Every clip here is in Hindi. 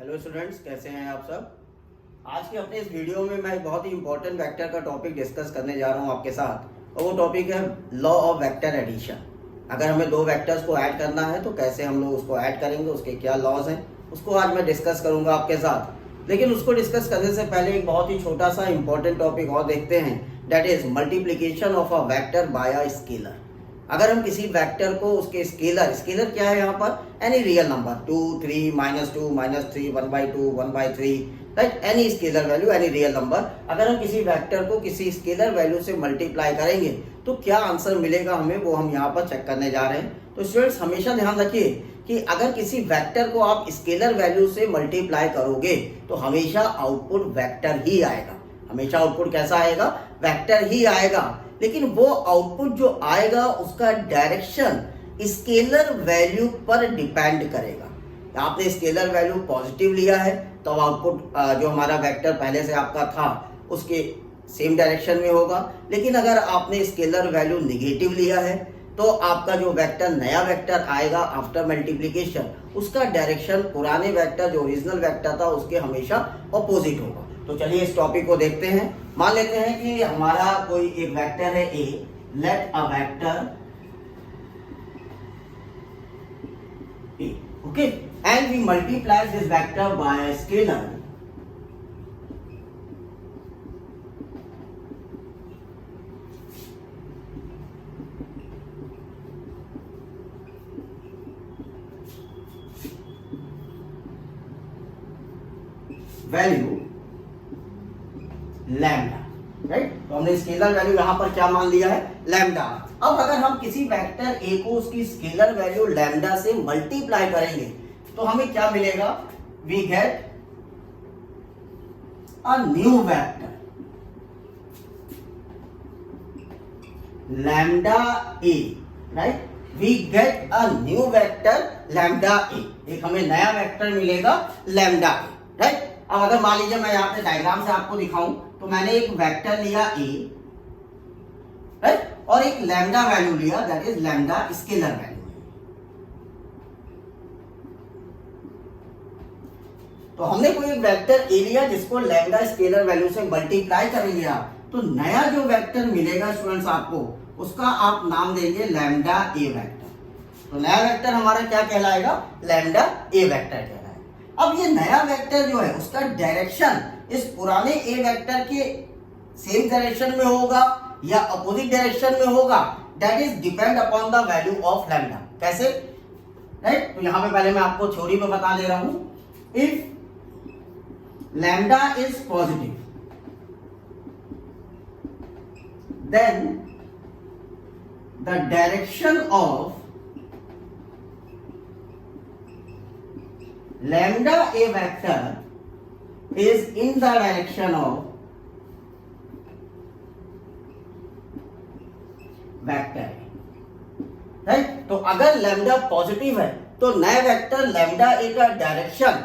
हेलो स्टूडेंट्स, कैसे हैं आप सब। आज के अपने इस वीडियो में मैं एक बहुत ही इंपॉर्टेंट वेक्टर का टॉपिक डिस्कस करने जा रहा हूं आपके साथ, और वो टॉपिक है लॉ ऑफ वेक्टर एडिशन। अगर हमें दो वेक्टर्स को ऐड करना है तो कैसे हम लोग उसको ऐड करेंगे, उसके क्या लॉज हैं, उसको आज मैं डिस्कस करूंगा आपके साथ। लेकिन उसको डिस्कस करने से पहले एक बहुत ही छोटा सा इंपॉर्टेंट टॉपिक और देखते हैं, that is multiplication of a vector by a scalar. अगर हम किसी वेक्टर को उसके स्केलर क्या है यहाँ पर, any real number 2 3 -2 -3 1/2 1/3, right, any scalar value, any real number. अगर हम किसी वेक्टर को किसी स्केलर वैल्यू से मल्टीप्लाई करेंगे तो क्या आंसर मिलेगा हमें, वो हम यहाँ पर चेक करने जा रहे हैं। तो स्टूडेंट्स हमेशा ध्यान रखिए कि अगर किसी वेक्टर को आप स्केलर वैल्यू से मल्टीप्लाई करोगे तो हमेशा आउटपुट वेक्टर ही आएगा। हमेशा आउटपुट कैसा आएगा, वेक्टर ही आएगा। लेकिन वो आउटपुट जो आएगा उसका डायरेक्शन स्केलर वैल्यू पर डिपेंड करेगा। आपने स्केलर वैल्यू पॉजिटिव लिया है तो आउटपुट जो हमारा वेक्टर पहले से आपका था उसके सेम डायरेक्शन में होगा। लेकिन अगर आपने स्केलर वैल्यू निगेटिव लिया है तो आपका जो वेक्टर नया वेक्टर आएगा आफ्टर मल्टीप्लिकेशन, उसका डायरेक्शन पुराने वेक्टर जो ओरिजिनल वेक्टर था उसके हमेशा ऑपोजिट होगा। तो चलिए इस टॉपिक को देखते हैं। मान लेते हैं कि हमारा कोई एक वेक्टर है A, let a vector A, okay, and we multiply this vector by a scalar value lambda, right. तो हमने स्केलर वैल्यू यहां पर क्या मान लिया है, लैम्डा। अब अगर हम किसी वेक्टर ए को उसकी स्केलर वैल्यू लैम्डा से मल्टीप्लाई करेंगे तो हमें क्या मिलेगा, we get a new vector lambda A, right, we get a new vector lambda A. एक हमें नया वेक्टर मिलेगा लैम्डा ए, राइट। अब अगर मान लीजिए मैं यहाँ पे डायग्राम से आपको दिखाऊं तो मैंने एक वेक्टर लिया ए, राइट, और एक लैम्डा वैल्यू लिया, that is lambda scalar value. तो हमने कोई एक वेक्टर ए लिया जिसको लैम्डा स्केलर वैल्यू से मल्टीप्लाई करेंगे आप, तो नया जो वेक्टर मिलेगा स्टूडेंट्स आपको, उसका आप नाम देंगे लैम्डा ए वेक्टर। तो नया वेक्टर हमारा क्या कहलाएगा, लैम्डा ए वेक्टर कहलाएगा। अब ये नया वेक्टर जो है उसका डायरेक्शन इस पुराने ए वेक्टर के सेम डायरेक्शन में होगा या अपोजिट डायरेक्शन में होगा, that is depend upon the value of lambda. कैसे, राइट। तो यहां पे पहले मैं आपको थ्योरी में बता दे रहा हूं, if lambda is positive then the direction of lambda a vector is in the direction of vector, right. तो अगर लैम्डा पॉजिटिव है तो नए वेक्टर लैम्डा ए का डायरेक्शन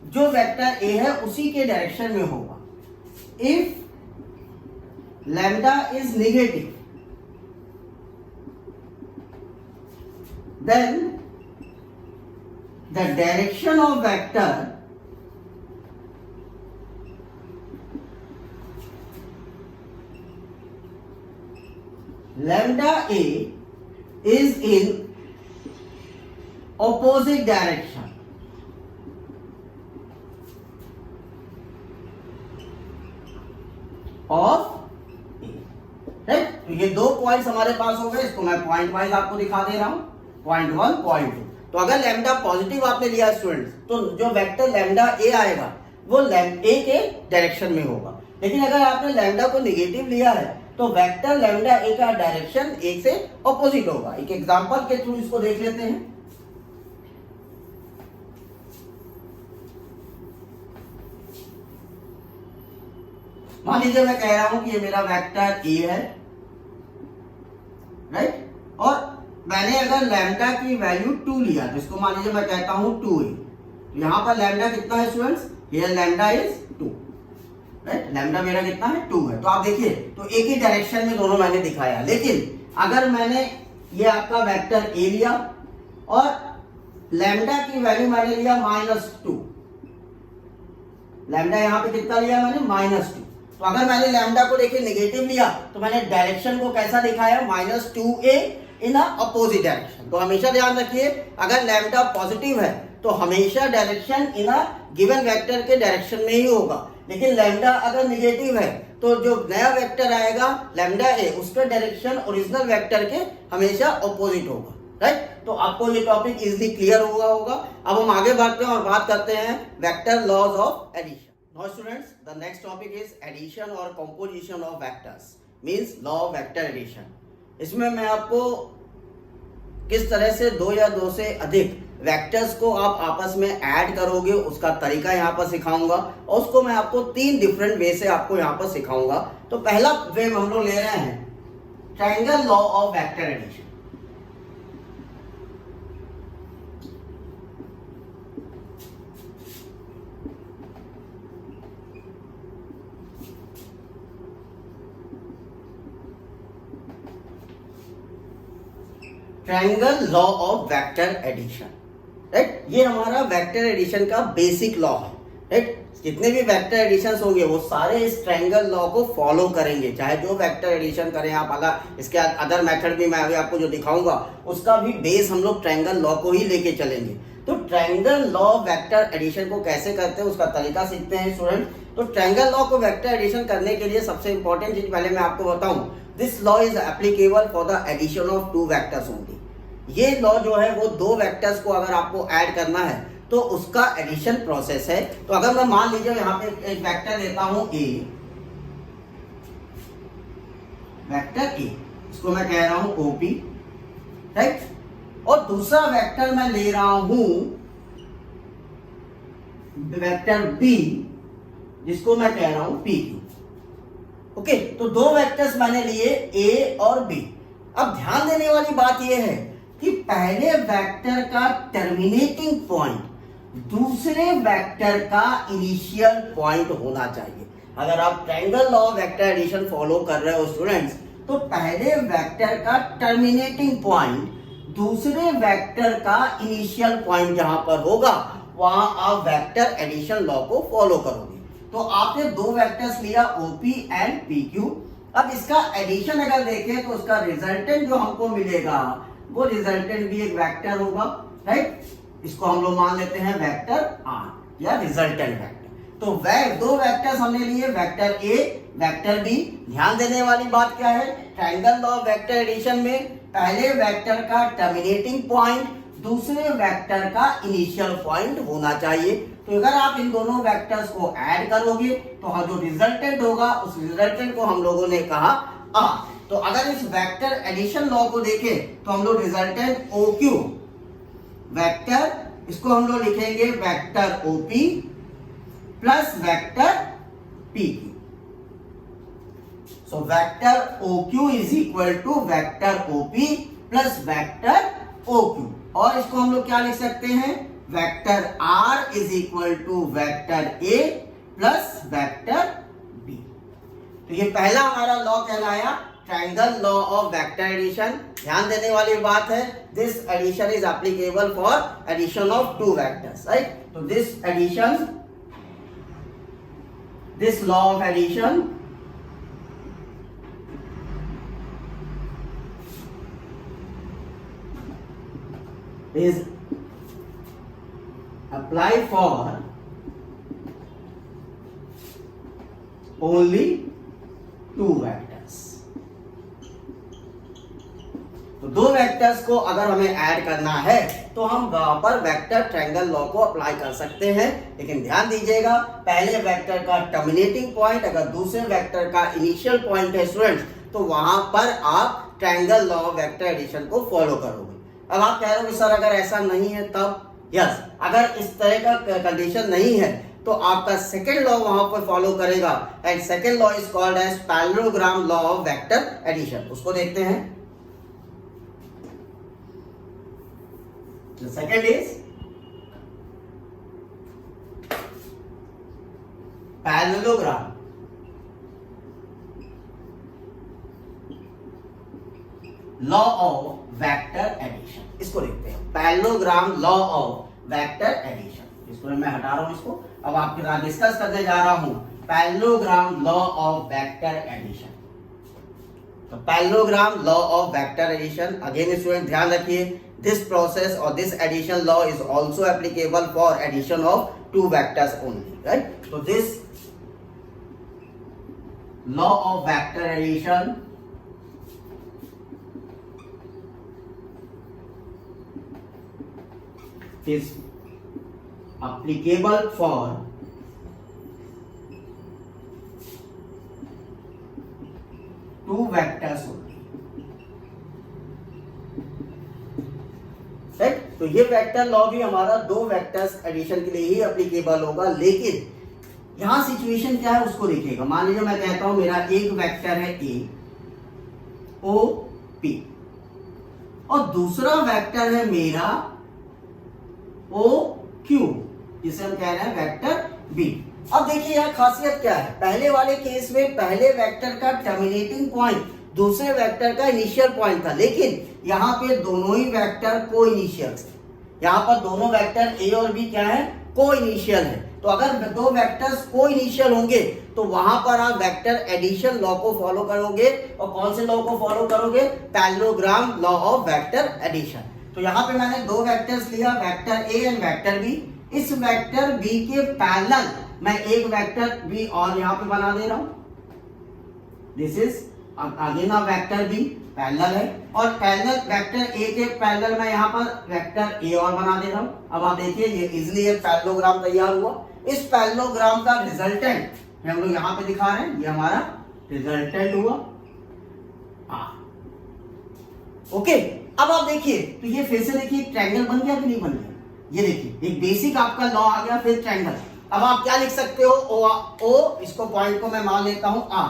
जो वेक्टर ए है उसी के डायरेक्शन में होगा। If lambda is negative then the direction of vector lambda a is in opposite direction of a, right. तो ये दो पॉइंट्स हमारे पास हो गए, इसको मैं पॉइंट वाइज आपको दिखा दे रहा हूं, पॉइंट 1 पॉइंट 2। तो अगर लैम्डा पॉजिटिव आपने लिया स्टूडेंट्स तो जो वेक्टर लैम्डा ए आएगा वो ए के डायरेक्शन में होगा। लेकिन अगर आपने लैम्डा को नेगेटिव लिया है तो वेक्टर लैम्डा ए का डायरेक्शन ए से ऑपोजिट होगा। एक एग्जांपल के थ्रू इसको देख लेते हैं। मान लीजिए मैं कह रहा हूं कि ये मेरा वेक्टर ए है, राइट, और मैंने अगर लैम्डा की वैल्यू 2 लिया तो इसको मान लीजिए मैं कहता हूं 2a। तो यहां पर लैम्डा कितना है students, here lambda is 2, right. Lambda मेरा कितना है, 2 है। तो आप देखिए तो एक ही डायरेक्शन में दोनों मैंने दिखाया। लेकिन अगर मैंने ये आपका वेक्टर ए लिया और लैम्डा की वैल्यू मैंने लिया -2, लैम्डा यहाँ पे कितना लिया मैंने, -2। तो अगर मैंने लैम्डा को देखिए नेगेटिव लिया तो मैंने डायरेक्शन को कैसा दिखाया, -2a इन अपोजिट डायरेक्शन। तो हमेशा ध्यान रखिए अगर लैम्डा पॉजिटिव है तो हमेशा direction in a given vector के डायरेक्शन में ही होगा, लेकिन लैम्डा अगर नेगेटिव है तो जो नया वेक्टर आएगा लैम्डा ए, उसका डायरेक्शन ओरिजिनल वेक्टर के हमेशा ऑपोजिट होगा, राइट। तो आपको ये टॉपिक इजीली क्लियर हुआ होगा। अब हम आगे बढ़ते हैं और बात करते हैं vector laws of addition. Now students, the next topic is addition और composition of vectors, means law of vector addition. इसमें मैं आपको किस तरह से दो या दो से अधिक वेक्टर्स को आप आपस में ऐड करोगे उसका तरीका यहाँ पर सिखाऊंगा, और उसको मैं आपको 3 डिफरेंट वे से आपको यहाँ पर सिखाऊंगा। तो पहला वे हम लोग ले रहे हैं triangle law of vector addition. Triangle law of vector addition, right. ये हमारा वेक्टर एडिशन का बेसिक लॉ है, राइट। जितने भी वेक्टर एडिशन होंगे वो सारे इस ट्रायंगल लॉ को फॉलो करेंगे, चाहे जो वेक्टर एडिशन करें आप। अगर इसके अदर मेथड भी मैं अभी आपको जो दिखाऊंगा उसका भी बेस हम लोग ट्रायंगल लॉ को ही लेके चलेंगे। तो triangle law of vector addition को कैसे करते हैं उसका तरीका सीखते हैं स्टूडेंट। तो ट्रायंगल लॉ को वेक्टर एडिशन करने के लिए सबसे इंपॉर्टेंट चीज पहले मैं आपको बताऊं, this law is applicable for the addition of 2 vectors only. ये लॉ जो है वो 2 वेक्टर्स को अगर आपको ऐड करना है तो उसका एडिशन प्रोसेस है। तो अगर मैं मान लीजिए यहाँ पे एक वेक्टर लेता हूं ए, वेक्टर ए, इसको मैं कह रहा हूं ओपी, राइट। और दूसरा वेक्टर मैं ले रहा हूं वेक्टर बी, जिसको मैं कह रहा हूं पी क्यू। ओके, तो 2 वेक्टर्स मैंने लिए ए और बी। अब ध्यान देने वाली बात यह है कि पहले वेक्टर का टर्मिनेटिंग पॉइंट दूसरे वेक्टर का इनिशियल पॉइंट होना चाहिए। अगर आप triangle law of vector addition follow कर रहे हो स्टूडेंट्स, तो पहले वेक्टर का टर्मिनेटिंग पॉइंट दूसरे वेक्टर का इनिशियल पॉइंट जहां पर होगा वहां आप वेक्टर एडिशन लॉ को फॉलो करोगे। तो आपने 2 वेक्टर्स लिया ओपी एंड पी क्यू। अब इसका एडिशन अगर देखें तो उसका रिजल्टेंट जो हमको मिलेगा वो रिजल्टेंट भी एक वेक्टर होगा, राइट। इसको हम लोग मान लेते हैं वेक्टर आर या रिजल्टेंट वेक्टर। तो 2 वेक्टर्स हमने लिए, वेक्टर ए, वेक्टर बी। ध्यान देने वाली बात क्या है, triangle law of vector addition में पहले वेक्टर का टर्मिनेटिंग पॉइंट दूसरे वेक्टर का इनिशियल पॉइंट होना चाहिए। तो अगर आप इन दोनों वेक्टर्स को ऐड करोगे तो जो रिजल्टेंट होगा उस रिजल्टेंट को हम लोगों ने कहा आर। तो अगर इस वेक्टर एडिशन लॉ को देखें तो हम लोग रिजल्टेंट ओ क्यू वेक्टर, इसको हम लोग लिखेंगे vector OP plus vector P Q. So vector O Q is equal to vector OP plus vector O Q. और इसको हम लोग क्या लिख सकते हैं, vector R is equal to vector A plus vector B. तो ये पहला हमारा लॉ कहलाया triangle law of vector addition. ध्यान देने वाली बात है, this addition is applicable for addition of 2 vectors, right. तो this addition, this law of addition is applied for only 2 vectors। तो 2 वेक्टर्स को अगर हमें ऐड करना है तो हम वहां पर वेक्टर ट्रायंगल लॉ को अप्लाई कर सकते हैं। लेकिन ध्यान दीजिएगा पहले वेक्टर का टर्मिनेटिंग पॉइंट अगर दूसरे वेक्टर का इनिशियल पॉइंट है स्टूडेंट्स, तो वहां पर आप triangle law of vector addition को फॉलो करोगे। अब आप कह रहे हो सर अगर ऐसा नहीं है तब, यस, अगर इस तरह का कंडीशन नहीं है तो आपका सेकेंड लॉ वहां पर फॉलो करेगा, and second law is called as parallelogram law of vector addition. उसको देखते हैं। The second is parallelogram law of vector addition। इसको देखते हैं, parallelogram law of vector addition. तो मैं हटा रहा हूं इसको। अब आपके साथ डिस्कस करने जा रहा हूं parallelogram law of vector addition. तो parallelogram law of vector addition, again student ध्यान रखिए, दिस प्रोसेस और this addition law is also applicable for addition of two vectors only, right. तो this law of vector addition is applicable for two vectors only, right. तो ये वेक्टर लॉ भी हमारा दो वेक्टर्स एडिशन के लिए ही एप्लीकेबल होगा, लेकिन यहां सिचुएशन क्या है उसको देखिएगा। मान लीजिए मैं कहता हूं मेरा एक वेक्टर है ए ओ पी और दूसरा वेक्टर है मेरा ओ क्यू, जिसे हम कह रहे हैं वेक्टर बी। अब देखिए यहाँ खासियत क्या है, पहले वाले केस में पहले वेक्टर का टर्मिनेटिंग पॉइंट दूसरे वेक्टर का इनिशियल पॉइंट था, लेकिन यहाँ पे दोनों ही वेक्टर को इनिशियल थे। यहाँ पर दोनों वेक्टर ए और बी क्या है, को इनिशियल है। तो अगर दो वेक्टर्स को इनिशियल होंगे तो वहां पर आप वेक्टर एडिशन लॉ को फॉलो करोगे। और कौन से लॉ को फॉलो करोगे, parallelogram law of vector addition. तो यहाँ पे मैंने दो वेक्टर्स लिया, vector A and vector B. इस वेक्टर बी के पैरेलल मैं एक वेक्टर बी और यहाँ पे बना दे रहा हूं, this is again a vector B, parallel है। और पैरेलल वेक्टर ए के पैरेलल मैं यहाँ पर वेक्टर ए और बना दे रहा हूं। अब आप देखिए ये इजिली एक पैरेललोग्राम तैयार हुआ। इस पैरेललोग्राम का रिजल्टेंट हम लोग यहाँ पे दिखा रहे हैं, ये हमारा रिजल्टेंट हुआ ओके। अब आप देखिए तो ये फिर से देखिए ट्रायंगल बन गया कि नहीं बन गया, ये देखिए एक बेसिक आपका लॉ आ गया, फिर ट्रायंगल। अब आप क्या लिख सकते हो, ओ इसको पॉइंट को मैं मान लेता हूं आ,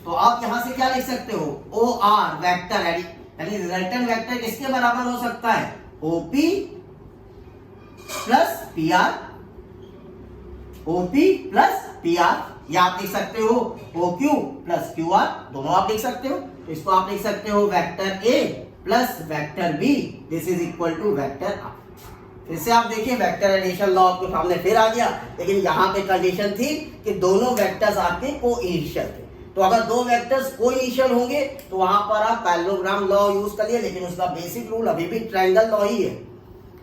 तो आप यहां से क्या लिख सकते हो, ओ आर वेक्टर यानी रिजल्टेंट वेक्टर किसके बराबर हो सकता है, OP plus P R, OP plus P R, या आप लिख सकते हो O Q plus Q R, दोनों आप लिख सकते हो। तो इसको आप लिख सकते हो vector A plus vector B, this is equal to vector R. फिर से आप देखिए वेक्टर एडिशन लॉ आपके सामने फिर आ गया, लेकिन यहाँ पे कंडीशन थी कि दोनों वेक्टर्स आपके को इनिशियल थे। तो अगर दो वेक्टर्स को इनिशियल होंगे तो वहां पर आप पैरेललोग्राम लॉ यूज करिए, लेकिन उसका बेसिक रूल अभी भी ट्रायंगल लॉ ही है।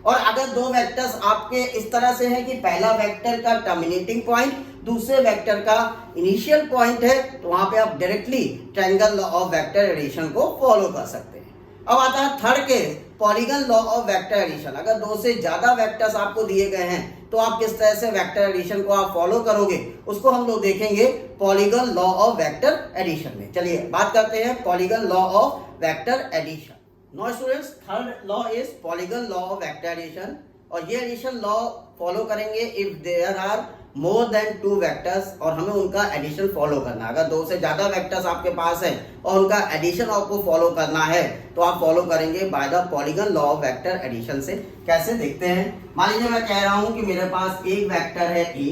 और अगर दो वेक्टर्स आपके इस तरह से हैं कि पहला वेक्टर का टर्मिनेटिंग पॉइंट दूसरे वेक्टर का इनिशियल पॉइंट है, तो वहां पे आप directly triangle law of vector addition को फॉलो कर सकते हैं। अब आता है third case, polygon law of vector addition. अगर दो से ज्यादा वेक्टर्स आपको दिए गए हैं तो आप किस तरह से वेक्टर एडिशन को आप फॉलो करोगे, उसको हम लोग देखेंगे polygon law of vector addition में। चलिए बात करते हैं polygon law of vector addition. Now students, third law is polygon law of vector addition. और ये एडिशन लॉ फॉलो करेंगे if there are more than two vectors, और हमें उनका एडिशन फॉलो करना है। अगर दो से ज्यादा वेक्टर्स आपके पास है और उनका एडिशन आपको फॉलो करना है तो आप फॉलो करेंगे by the polygon law of vector addition से। कैसे देखते हैं, मान लीजिए मैं कह रहा हूं कि मेरे पास एक वेक्टर है ए,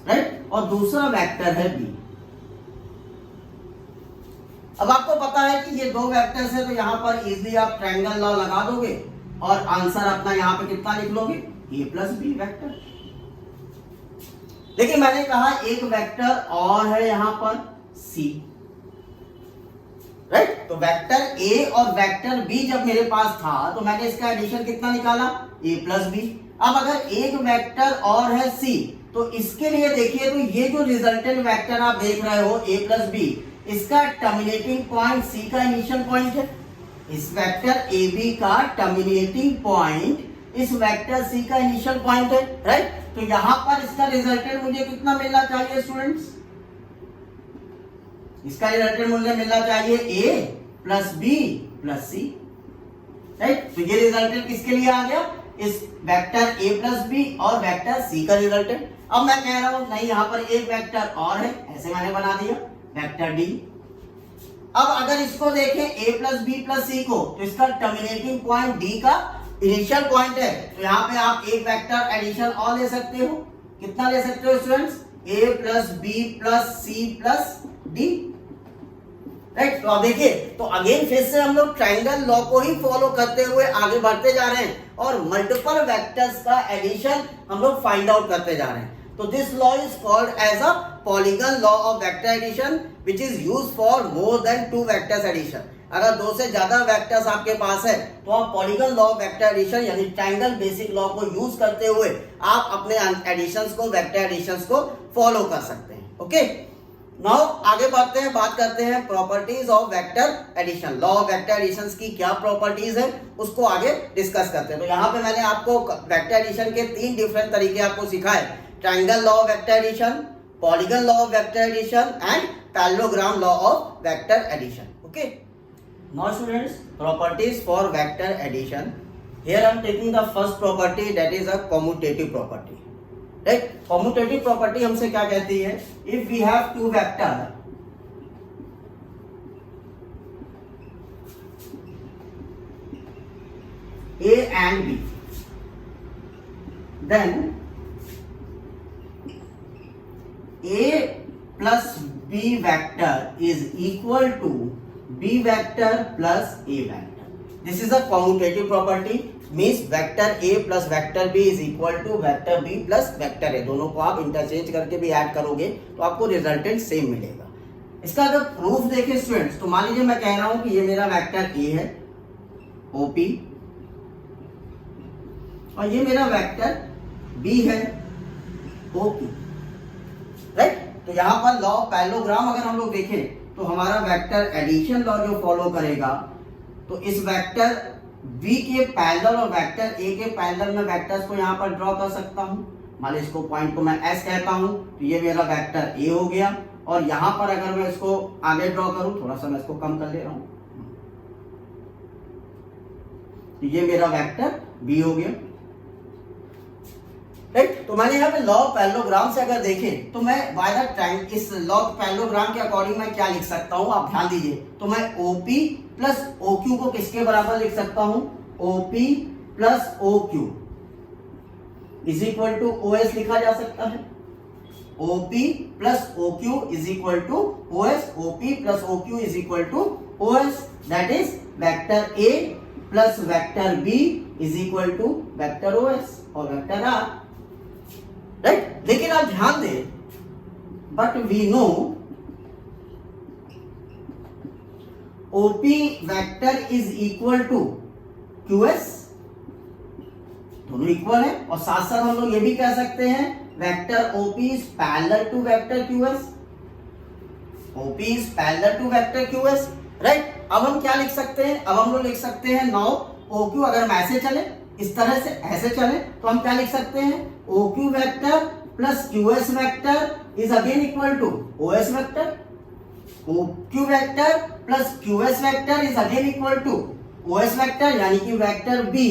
राइट, और दूसरा वेक्टर है बी। अब आपको पता है कि ये दो वेक्टर्स है, तो यहां पर इजिली आप ट्रायंगल लॉ लगा दोगे और आंसर अपना यहां पे कितना लिख लोगे, ए प्लस बी वेक्टर। लेकिन मैंने कहा एक वेक्टर और है यहां पर सी, राइट। तो वेक्टर ए और वेक्टर बी जब मेरे पास था तो मैंने इसका एडिशन कितना निकाला, ए प्लस बी। अब अगर एक वेक्टर और है सी, तो इसके लिए देखिए तो ये जो रिजल्टेंट वेक्टर आप देख रहे हो ए प्लस बी, इसका टर्मिनेटिंग पॉइंट सी का इनिशियल पॉइंट है। इस वेक्टर ए बी का टर्मिनेटिंग पॉइंट इस वेक्टर सी का इनिशियल पॉइंट है, राइट। तो यहां पर इसका रिजल्टेंट मुझे कितना मिलना चाहिए स्टूडेंट्स, इसका रिजल्टेंट मुझे मिलना चाहिए ए प्लस बी प्लस सी, राइट। तो ये रिजल्टेंट किसके लिए आ गया, इस वेक्टर ए प्लस बी और वेक्टर सी का रिजल्टेंट। अब मैं कह रहा हूं नहीं, यहां पर एक वेक्टर और है, ऐसे मैंने बना दिया वेक्टर डी। अब अगर इसको देखें ए प्लस बी प्लस सी को, तो इसका टर्मिनेटिंग पॉइंट डी का इनिशियल पॉइंट है। तो यहाँ पे आप एक वेक्टर एडिशन और ले सकते हो, कितना ले सकते हो students, A plus B plus C plus D, right. तो अब देखिए, तो अगेन फिर से हम लोग ट्रायंगल लॉ को ही फॉलो करते हुए आगे बढ़ते जा रहे हैं और मल्टीपल वेक्टर्स का एडिशन हम लोग फाइंड आउट करते जा रहे हैं। तो this law is called as a polygon law of vector addition which is used for more than 2 vectors addition. अगर 2 से ज्यादा वेक्टर्स आपके पास है तो आप polygon law of vector addition यानी ट्रायंगल बेसिक लॉ को यूज करते हुए आप अपने एडिशंस को, वेक्टर एडिशंस को फॉलो कर सकते हैं। ओके, नाउ आगे बढ़ते हैं, बात करते हैं properties of vector addition. Law of vector additions की क्या प्रॉपर्टीज है उसको आगे डिस्कस करते हैं। तो यहाँ पे मैंने आपको वेक्टर एडिशन के 3 डिफरेंट तरीके आपको सिखाए, triangle law of vector addition, polygon law of vector addition and parallelogram law of vector addition. Okay, now students, properties for vector addition. Here I am taking the first property, that is a commutative property. Right? Commutative property हमसे क्या कहती है? If we have 2 vector A and B, then A plus B vector is equal to B vector plus A vector. This is a commutative property, means vector A plus vector B is equal to vector B plus vector A. दोनों को आप इंटरचेंज करके भी ऐड करोगे तो आपको रिजल्टेंट सेम मिलेगा। इसका अगर प्रूफ देखें स्टूडेंट्स, तो मान लीजिए मैं कह रहा हूं कि ये मेरा वेक्टर A है OP और ये मेरा वेक्टर B है OQ, राइट। तो यहां पर लॉ ऑफ पैरेललोग्राम अगर हम लोग देखें तो हमारा वेक्टर एडिशन लॉ जो फॉलो करेगा, तो इस वेक्टर V के पैरेलल और वेक्टर A के पैरेलल में वेक्टर्स को यहाँ पर ड्रॉ कर सकता हूँ। मान लीजिए इसको पॉइंट को मैं S कहता हूँ, तो ये मेरा वेक्टर A हो गया और यहाँ पर अगर मैं इसको आगे ड्रॉ करूँ, थोड़ा सा मैं इसको कम कर ले रहा हूँ, तो ये मेरा वेक्टर B हो गया, राइट। तो मैंने यहाँ पे लॉ ऑफ पैरेललोग्राम से अगर देखें तो मैं बाय द टाइम इस लॉ ऑफ पैरेललोग्राम के अकॉर्डिंग मैं क्या लिख सकता हूँ, आप ध्यान दीजिए। तो मैं OP प्लस OQ को किसके बराबर लिख सकता हूँ, OP plus OQ is equal to OS लिखा जा सकता है। OP plus OQ is equal to OS, OP plus OQ is equal to OS, that is vector A plus vector B is equal to vector OS और वेक्टर R, राइट। लेकिन आप ध्यान दें, but we know OP vector is equal to QS, दोनों इक्वल है और साथ साथ हम लोग ये भी कह सकते हैं vector OP is parallel to vector QS, OP is parallel to vector QS, right. अब हम क्या लिख सकते हैं, अब हम लोग लिख सकते हैं नाउ OQ अगर हम ऐसे चले, इस तरह से ऐसे चले, तो हम क्या लिख सकते हैं, OQ vector plus QS vector is again equal to OS vector, OQ vector plus QS vector is again equal to OS vector, यानी कि vector B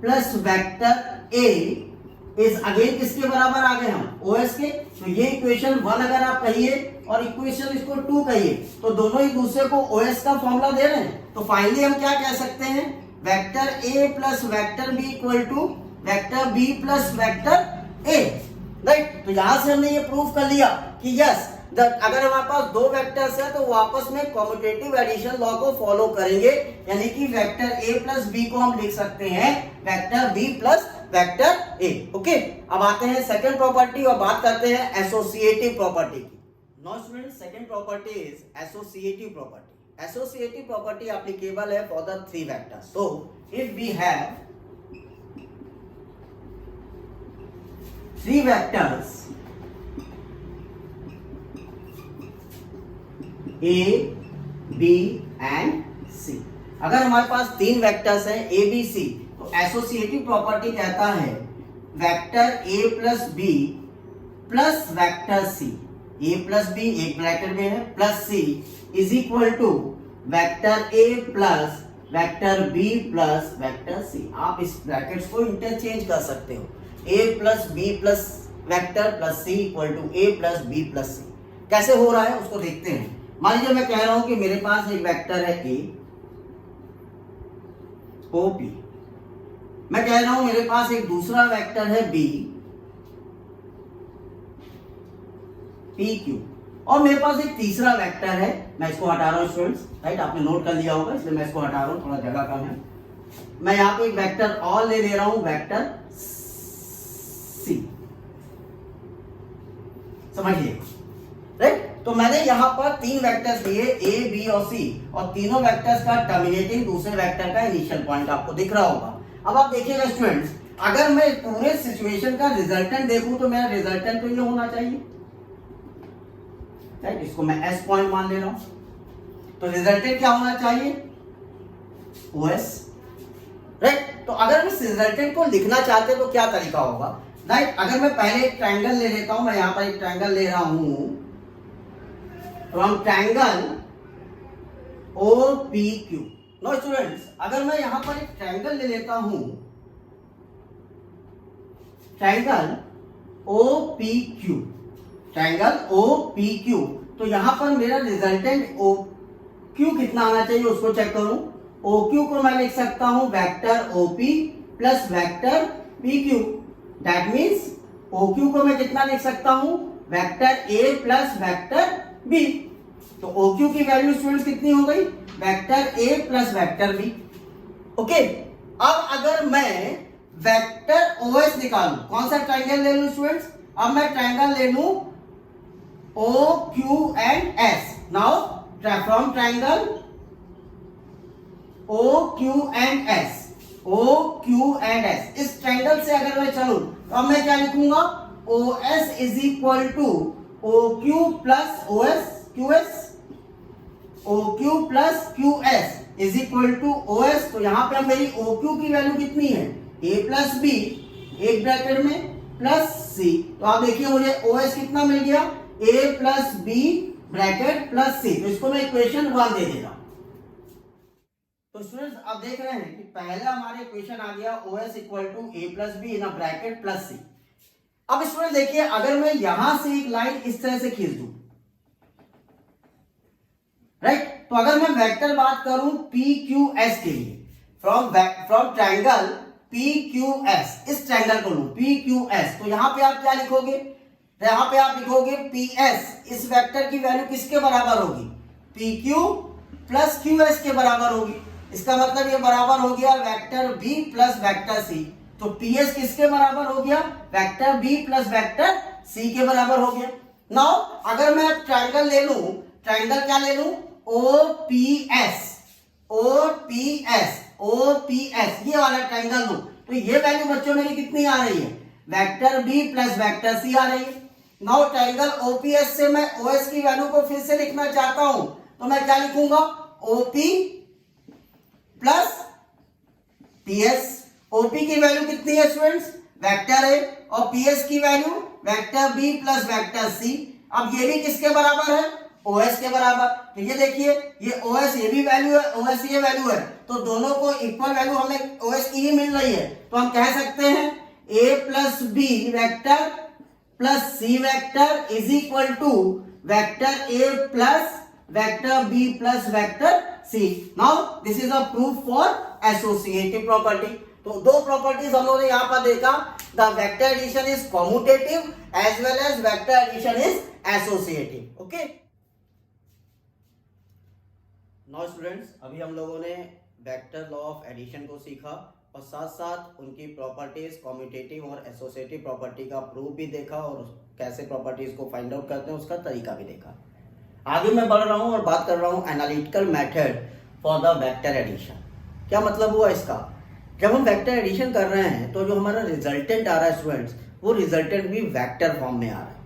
plus vector A is again किसके बराबर आ गए हम, OS के। तो ये इक्वेशन 1 अगर आप कहिए और इक्वेशन इसको 2 कहिए, तो दोनों एक दूसरे को OS का फॉर्मूला दे रहे हैं। तो फाइनली हम क्या कह सकते हैं, vector A plus vector B equal to vector B plus vector A, right. तो यहां से हमने ये प्रूव कर लिया कि यस, अगर हमारे पास 2 वेक्टर्स है तो वो आपस में कम्यूटेटिव एडिशन लॉ को फॉलो करेंगे, यानी कि वेक्टर A प्लस B को हम लिख सकते हैं vector B plus vector A। Okay, अब आते हैं सेकंड प्रॉपर्टी और बात करते हैं एसोसिएटिव प्रॉपर्टी की। Now students, second property is associative property. Associative property applicable है for the 3 vectors. So if we have 3 vectors A, B and C, अगर हमारे पास 3 वेक्टर्स हैं A, B, C, तो एसोसिएटिव प्रॉपर्टी कहता है vector A plus B plus vector C, A plus B एक ब्रैकेट में है plus C is equal to vector A plus vector B plus vector C। आप इस ब्रैकेट्स को इंटरचेंज कर सकते हो, A plus B plus vector plus C equal to A plus B plus C। कैसे हो रहा है उसको देखते हैं। मान लीजिए मैं कह रहा हूं कि मेरे पास एक वेक्टर है A OP, मैं कह रहा हूं मेरे पास एक दूसरा वेक्टर है B PQ, और मेरे पास एक तीसरा वेक्टर है, मैं इसको हटा रहा हूं स्टूडेंट्स, राइट, आपने नोट कर लिया होगा इसलिए मैं इसको हटा रहा हूं, थोड़ा जगह कम है। मैं यहाँ पे एक वेक्टर और ले रहा हूं, वेक्टर सी, समझिए, राइट। तो मैंने यहां पर 3 वेक्टर्स लिए, ए बी और सी, और तीनों वेक्टर्स का टर्मिनेटिंग दूसरे वेक्टर का इनिशियल पॉइंट आपको दिख रहा होगा। अब आप देखिएगा स्टूडेंट्स, अगर मैं पूरे सिचुएशन का रिजल्टेंट देखूं तो मेरा रिजल्टेंट तो ये होना चाहिए, राइट, इसको मैं एस पॉइंट मान ले रहा हूं। तो रिजल्टेंट क्या होना चाहिए, ओएस, राइट। तो अगर मैं इस रिजल्टेंट को लिखना चाहते तो क्या तरीका होगा, राइट। अगर मैं पहले एक ट्रायंगल ले लेता हूं, मैं यहां पर एक ट्रायंगल ले रहा हूं, from triangle O P Q. No students, अगर मैं यहां पर एक ट्रायंगल ले लेता हूं, triangle O P Q, triangle O P Q, तो यहां पर मेरा रिजल्टेंट ओ क्यू कितना आना चाहिए उसको चेक करूं। ओ क्यू को मैं लिख सकता हूं vector O P plus vector P Q, that means O Q को मैं कितना लिख सकता हूं, vector A plus vector B. तो ओ क्यू की वैल्यू स्टूडेंट्स कितनी हो गई, vector A plus vector B. Okay, अब अगर मैं वेक्टर ओ एस निकालूं, कौन सा ट्रायंगल ले लूं स्टूडेंट्स, अब मैं ट्रायंगल ले लूं O Q and S. Now from triangle O Q and S, O Q and S, इस ट्रायंगल से अगर मैं चलूं तो अब मैं क्या लिखूंगा, O S is equal to O Q plus O S Q S, O Q plus Q S is equal to O S. तो यहां पे मेरी ओ क्यू की वैल्यू कितनी है, ए प्लस बी, एक ब्रैकेट में प्लस सी। तो आप देखिए मुझे ओ एस कितना मिल गया, ए प्लस बी ब्रैकेट प्लस सी। तो इसको मैं इक्वेशन 1 दे देगा। तो स्टूडेंट्स आप देख रहे हैं कि पहला हमारे इक्वेशन आ गया O S equal to A plus B in a bracket plus C. अब स्टूडेंट देखिए, अगर मैं यहां से एक लाइन इस तरह से खींच दूं, राइट, तो अगर मैं वेक्टर बात करूं पी क्यू एस के लिए, from triangle P Q S, इस ट्रायंगल को लूं पी क्यू एस, तो यहां पे आप क्या लिखोगे, यहां पे आप लिखोगे पी एस, इस वेक्टर की वैल्यू किसके बराबर होगी, P Q plus Q S के बराबर होगी। इसका मतलब ये बराबर हो गया vector B plus vector C. तो पी एस किसके बराबर हो गया, vector B plus vector C के बराबर हो गया। नाउ अगर मैं ट्रायंगल ले लूं, ट्रायंगल क्या ले लूं, O P S, O P S, O P S, ये वाला ट्रायंगल लूं, तो ये वैल्यू बच्चों मेरी कितनी आ रही है, vector B plus vector C आ रही है। नाउ ट्रायंगल ओपीएस से मैं ओएस की वैल्यू को फिर से लिखना चाहता हूं, तो मैं क्या लिखूंगा, ओपी प्लस पीएस। ओपी की वैल्यू कितनी है स्टूडेंट्स, वेक्टर है, और पीएस की value vector B plus vector C. अब ये भी किसके बराबर है, ओएस के बराबर। तो ये देखिए, ये ओएस ये भी वैल्यू है, ओएस ये वैल्यू है, तो दोनों को इक्वल वैल्यू हमें ओएस की ही मिल रही है। तो हम कह सकते हैं A plus B vector plus C vector is equal to vector A plus vector B plus vector C. Now this is a proof for associative property. तो दो प्रॉपर्टीज हम लोगों ने यहां पर देखा, the vector addition is commutative as well as vector addition is associative. Okay, now students, अभी हम लोगों ने वेक्टर लॉ ऑफ एडिशन को सीखा और साथ साथ उनकी प्रॉपर्टीज कॉम्यूटेटिव और एसोसिएटिव प्रॉपर्टी का प्रूफ भी देखा और कैसे प्रॉपर्टीज को फाइंड आउट करते हैं उसका तरीका भी देखा। आगे मैं बढ़ रहा हूं और बात कर रहा हूं analytical method for the vector addition. क्या मतलब हुआ इसका, जब हम वेक्टर एडिशन कर रहे हैं तो जो हमारा रिजल्टेंट आ रहा है स्टूडेंट्स, वो रिजल्टेंट भी वेक्टर फॉर्म में आ रहा है,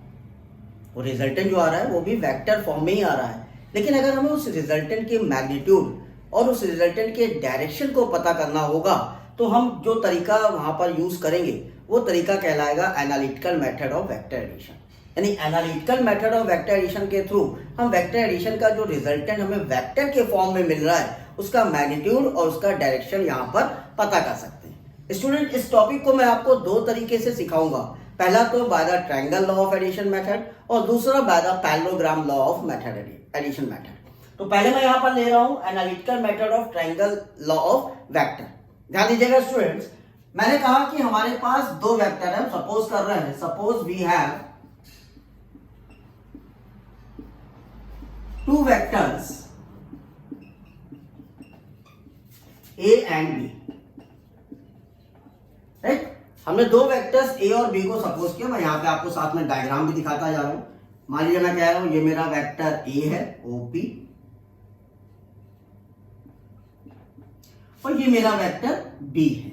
वो रिजल्टेंट जो आ रहा है वो भी वेक्टर फॉर्म में ही आ रहा है। लेकिन अगर हमें उस रिजल्टेंट के मैग्नीट्यूड और उस रिजल्टेंट के डायरेक्शन को पता करना होगा तो हम जो तरीका वहां पर यूज करेंगे वो तरीका कहलाएगा analytical method of vector addition. यानी analytical method of vector addition के थ्रू हम वेक्टर एडिशन का जो रिजल्टेंट हमें वेक्टर के फॉर्म में मिल रहा है उसका मैग्नीट्यूड और उसका डायरेक्शन यहाँ पर पता कर सकते हैं। स्टूडेंट, इस टॉपिक को मैं आपको दो तरीके से सिखाऊंगा, पहला तो by the triangle law of addition method और दूसरा by the parallelogram law of method addition method. तो पहले मैं यहाँ पर ले रहा हूँ analytical method of triangle law of vector. ध्यान दीजिएगा स्टूडेंट्स, मैंने कहा कि हमारे पास दो वेक्टर है, सपोज कर रहे हैं, suppose we have two vectors A and B, right. हमने दो वेक्टर्स ए और बी को सपोज किया। मैं यहां पे आपको साथ में डायग्राम भी दिखाता जा रहा हूं। मान लीजिए मैं कह रहा हूं ये मेरा वेक्टर ए है ओपी, और ये मेरा वेक्टर बी है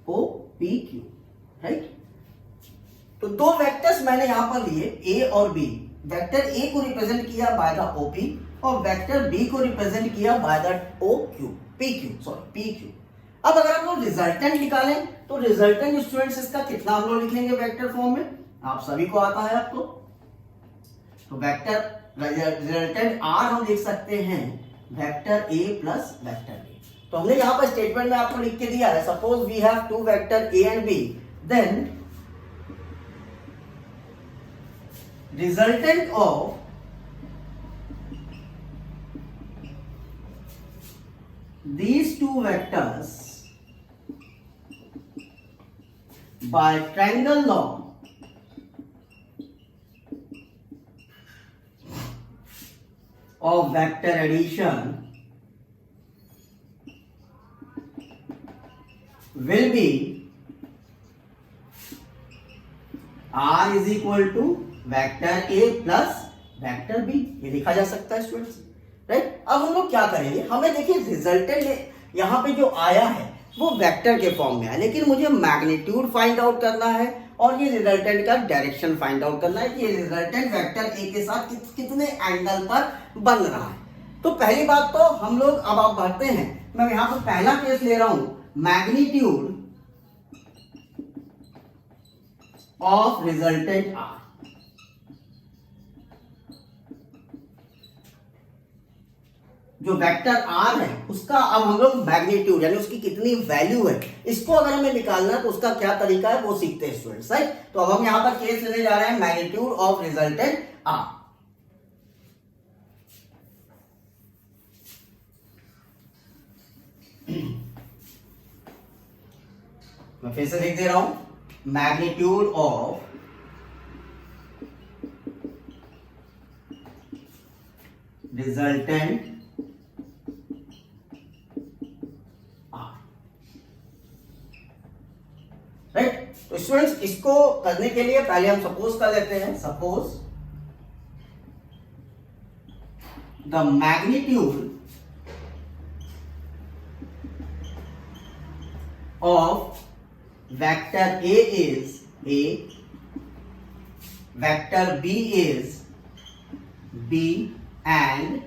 ओ पी क्यू, राइट। तो दो वेक्टर्स मैंने यहां पर लिए ए और बी। वेक्टर ए को रिप्रेजेंट किया बाय द ओपी और वेक्टर बी को रिप्रेजेंट किया by the O Q, P Q, sorry P Q. अब अगर हम लोग रिजल्टेंट निकालें तो रिजल्टेंट स्टूडेंट्स इसका कितना हम लोग लिखेंगे वेक्टर फॉर्म में, आप सभी को आता है आपको। तो वेक्टर रिजल्टेंट आर हम लिख सकते हैं vector A plus vector B. तो हमने यहां पर स्टेटमेंट में आपको लिख के दिया है, suppose we have two vector A and B, then resultant of these two vectors by triangle law of vector addition will be R is equal to vector A plus vector B। ये लिखा जा सकता है स्टूडेंट्स, राइट। अब हम लोग क्या करेंगे, हमें देखिए रिजल्टेंट यहाँ पे जो आया है वो वेक्टर के फॉर्म में है, लेकिन मुझे मैग्नीट्यूड फाइंड आउट करना है और ये रिजल्टेंट का डायरेक्शन फाइंड आउट करना है कि ये रिजल्टेंट वेक्टर ए के साथ कितने एंगल पर बन रहा है। तो पहली बात तो हम लोग अब आप बढ़ते हैं, मैं यहाँ पर पहला केस ले रहा हूं, मैग्नीट्यूड ऑफ रिजल्टेंट आर। जो वेक्टर आर है उसका अब हम लोग मैग्नीट्यूड यानी उसकी कितनी वैल्यू है, इसको अगर हमें निकालना है तो उसका क्या तरीका है वो सीखते हैं स्टूडेंट्स, राइट। तो अब हम यहां पर केस लेने जा रहे हैं मैग्नीट्यूड ऑफ रिजल्टेंट आर। मैं फिर से लिख दे रहा हूं, मैग्नीट्यूड ऑफ रिजल्टेंट राइट। तो स्टूडेंट्स इसको करने के लिए पहले हम सपोज कर लेते हैं, suppose the magnitude of vector A is A, vector B is B and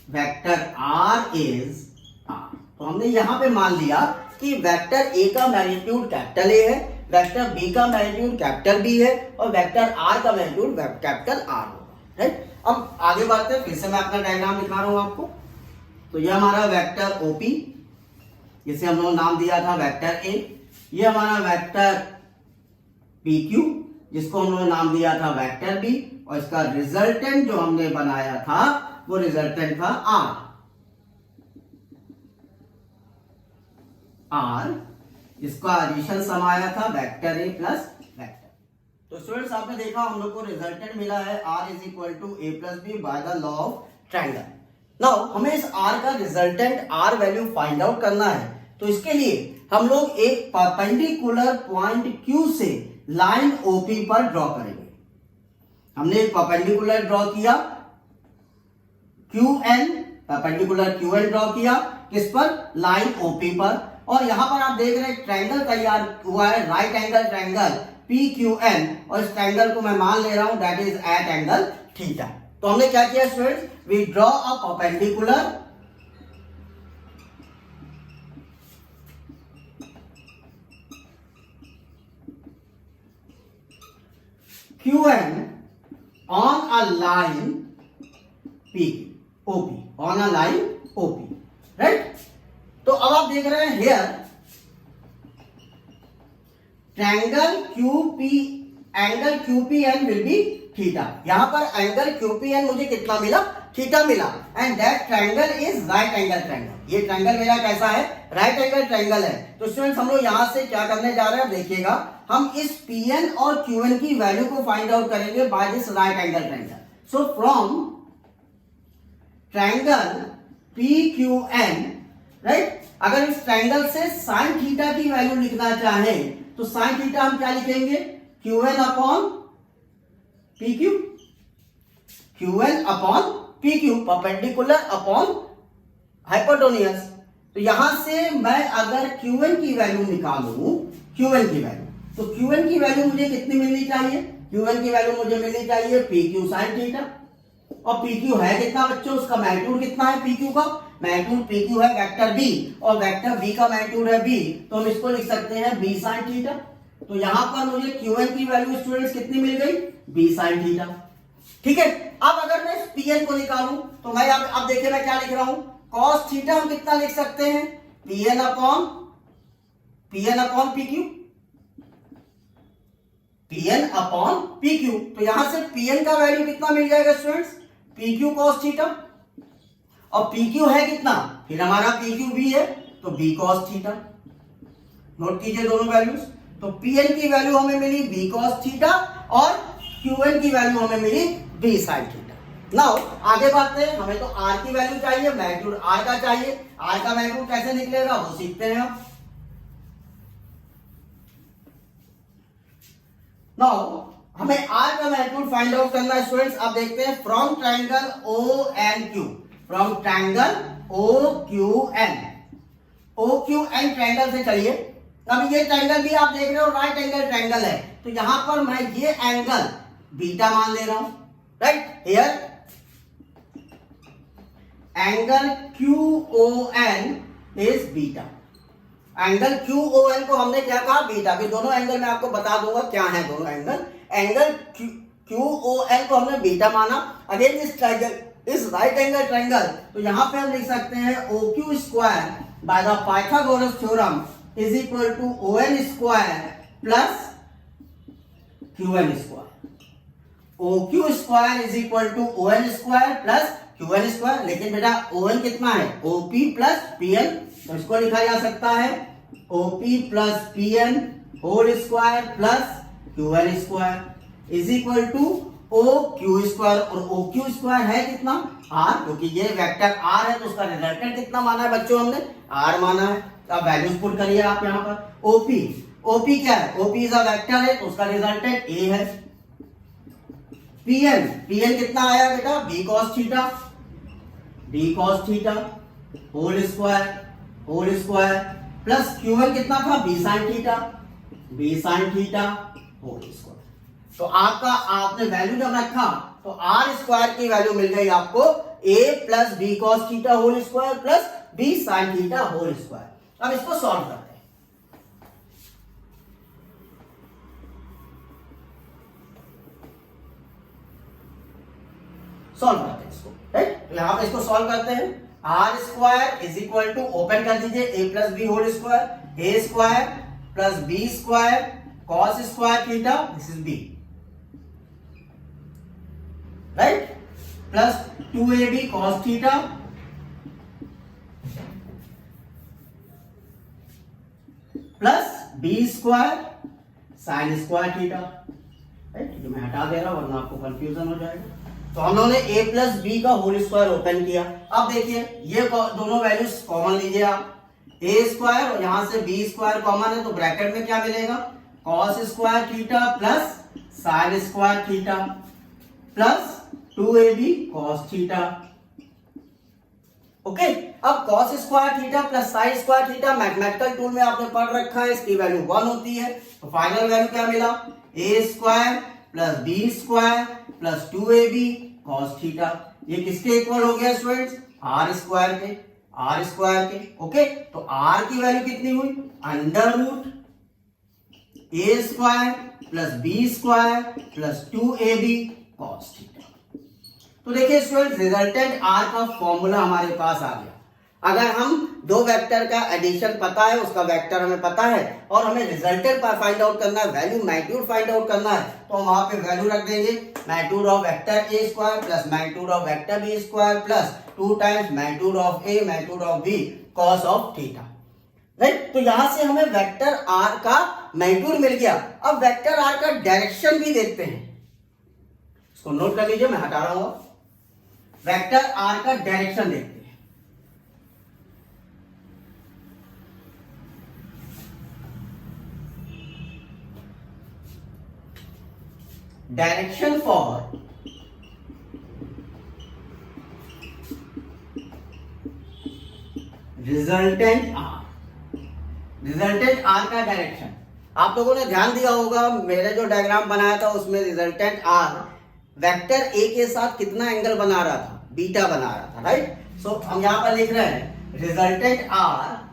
vector R is R. तो हमने यहां पे मान लिया कि वेक्टर ए का मैग्नीट्यूड कैपिटल ए है, वेक्टर बी का मैग्नीट्यूड कैपिटल बी है और वेक्टर आर का मैग्नीट्यूड कैपिटल आर होगा, राइट। अब आगे बढ़ते हैं, फिर से मैं अपना डायग्राम दिखा रहा हूं आपको। तो यह हमारा वेक्टर ओपी, जिसे हम लोगों ने नाम दिया था वेक्टर ए। यह हमारा वेक्टर पी क्यू, जिसको हम लोगों ने नाम दिया था वेक्टर बी, और इसका रिजल्टेंट जो हमने बनाया था वो रिजल्टेंट था आर। आर इसका एडिशन समाया था वेक्टर ए प्लस वेक्टर। तो स्टूडेंट्स आपने देखा हम लोग को रिजल्टेंट मिला है R is equal to A plus B by the law of triangle. Now हमें इस आर का resultant R value find out करना है। तो इसके लिए हम लोग एक परपेंडिकुलर पॉइंट क्यू से लाइन ओपी पर ड्रॉ करेंगे। हमने एक परपेंडिकुलर ड्रॉ किया Q N, perpendicular Q N draw किया किस पर, लाइन ओपी पर। और यहां पर आप देख रहे हैं ट्रायंगल तैयार हुआ है, right angle triangle P Q N, और इस ट्रायंगल को मैं मान ले रहा हूं that is at angle theta. तो हमने क्या किया students, we draw a perpendicular QN on a line P, OP, on a line OP, right? तो अब आप देख रहे हैं here triangle QP, angle QPN will be theta. यहाँ पर एंगल क्यूपीएन मुझे कितना मिला, थीटा मिला, and that triangle is right angle triangle. ये ट्रायंगल मेरा कैसा है, राइट एंगल ट्रायंगल है। तो स्टूडेंट्स हम लोग यहाँ से क्या करने जा रहे हैं, देखिएगा हम इस पीएन और क्यूएन की वैल्यू को फाइंड आउट करेंगे by this right angle triangle. So from triangle PQN, right, अगर इस ट्रायंगल से साइन थीटा की वैल्यू लिखना चाहें तो साइन थीटा हम क्या लिखेंगे, QN upon PQ, QN upon PQ, perpendicular upon hypotenuse. तो यहां से मैं अगर QN की वैल्यू निकालूं, QN की वैल्यू, तो QN की वैल्यू मुझे कितनी मिलनी चाहिए, QN की वैल्यू मुझे मिलनी चाहिए PQ साइन थीटा। और PQ है कितना बच्चों, उसका मैग्नीट्यूड कितना है PQ का, मैग्नीट्यूड PQ है वेक्टर B, और वेक्टर B का मैग्नीट्यूड है B, तो हम इसको लिख सकते हैं B साइन थीटा। तो यहां पर मुझे QN की वैल्यू स्टूडेंट्स कितनी मिल गई, B साइन थीटा। ठीक है, अब अगर मैं PN को निकालूं तो मैं अब देखिए मैं क्या लिख रहा हूं, cos थीटा हम कितना लिख सकते हैं, PN upon PQ, PN upon PQ। तो यहां से PN का वैल्यू कितना मिल जाएगा स्टूडेंट्स, PQ cos थीटा, और PQ है कितना, फिर हमारा PQ भी है तो B cos थीटा। नोट कीजिए दोनों वैल्यूज। तो PN की वैल्यू हमें मिली B cos थीटा, और QN की वैल्यू हमें मिली B sin थीटा। नाउ आगे बढ़ते हैं, हमें तो R की वैल्यू चाहिए, मैग्नीट्यूड R का चाहिए। R का मैग्नीट्यूड कैसे निकलेगा वो सीखते हैं हम। नाउ हमें R का मैग्नीट्यूड फाइंड आउट करना है स्टूडेंट्स। अब देखते हैं from triangle ONQ, from triangle OQN, OQN triangle से चलिए। अब ये ट्रायंगल भी आप देख रहे हो राइट एंगल ट्रायंगल है, तो यहां पर मैं ये एंगल बीटा मान ले रहा हूं, right, here angle QON is beta. Angle QON को हमने क्या कहा, बीटा। अभी दोनों एंगल मैं आपको बता दूंगा क्या है दोनों एंगल। एंगल QON को हमने बीटा माना। Again this triangle is right angle triangle, तो यहां पे हम लिख सकते हैं OQ square by the Pythagoras theorem is equal to ON square plus QN square. OQ square is equal to ON square plus QN square. लेकिन बेटा ON कितना है, OP प्लस PN, तो इसको लिखा जा सकता है OP plus PN whole square plus QN square is equal to OQ square. और OQ स्क्वायर है कितना, R, क्योंकि ये वेक्टर R है तो उसका रिजल्टेंट कितना माना है बच्चों, हमने R माना है। अब वैल्यूज पुट करिए आप यहाँ पर। OP क्या है, OP इज अ वेक्टर है तो उसका रिजल्टेंट A है। PN कितना आया बेटा, B cos theta whole square plus QN कितना था, B sin theta whole square. तो आपका आपने वैल्यू जब रखा तो R स्क्वायर की वैल्यू मिल गई आपको A plus B cos theta whole square plus B sin theta whole square. अब इसको सॉल्व करते हैं। सॉल्व करते हैं इसको, राइट। तो यहां पे इसको सॉल्व करते हैं। R square is equal to, open कर दीजिए, A plus B whole square, A square plus B square cos square theta, this is B, right, plus 2AB cos theta plus B square sine square theta, right. ये मैं हटा दे रहा हूं वरना आपको कंफ्यूजन हो जाएगा। तो हम लोगों ने A प्लस बी का होल स्क्वायर ओपन किया। अब देखिए ये दोनों वैल्यूज कॉमन लीजिए आप, A स्क्वायर और यहां से B स्क्वायर कॉमन है, तो ब्रैकेट में क्या मिलेगा, cos square theta plus sign square theta plus 2AB cos theta. Okay, अब cos square theta plus sign square theta mathematical tool में आपने पढ़ रखा है, इसकी वैल्यू 1 होती है। तो फाइनल वैल्यू क्या मिला, A square plus B square plus 2AB cos theta. ये किसके इक्वल हो गया स्टूडेंट्स, R स्क्वायर के। ओके, तो R की वैल्यू कितनी हुई, under root A square plus B square plus 2AB cos theta. तो देखिए स्टूडेंट रिजल्टेंट R का फॉर्मूला हमारे पास आ गया। अगर हम दो वेक्टर का एडिशन पता है, उसका वेक्टर हमें पता है और हमें रिजल्टेंट फाइंड आउट करना है, वैल्यू मैग्नीट्यूड फाइंड आउट करना है, तो हम वहां पे वैल्यू रख देंगे magnitude of vector A square plus magnitude of vector B square plus 2 times magnitude of A magnitude of B cos of theta. Right, तो यहां से हमें वेक्टर आर का मैग्नीट्यूड मिल गया। अब वेक्टर आर का डायरेक्शन भी देखते हैं, इसको नोट कर लीजिए, मैं हटा रहा हूं। वेक्टर आर का डायरेक्शन देखते हैं। Direction for resultant R, resultant R का डायरेक्शन आप लोगों ने ध्यान दिया होगा, मैंने जो डायग्राम बनाया था उसमें रिजल्टेंट आर वेक्टर ए के साथ कितना एंगल बना रहा था, बीटा बना रहा था। राइट, सो हम यहां पर लिख रहे हैं resultant R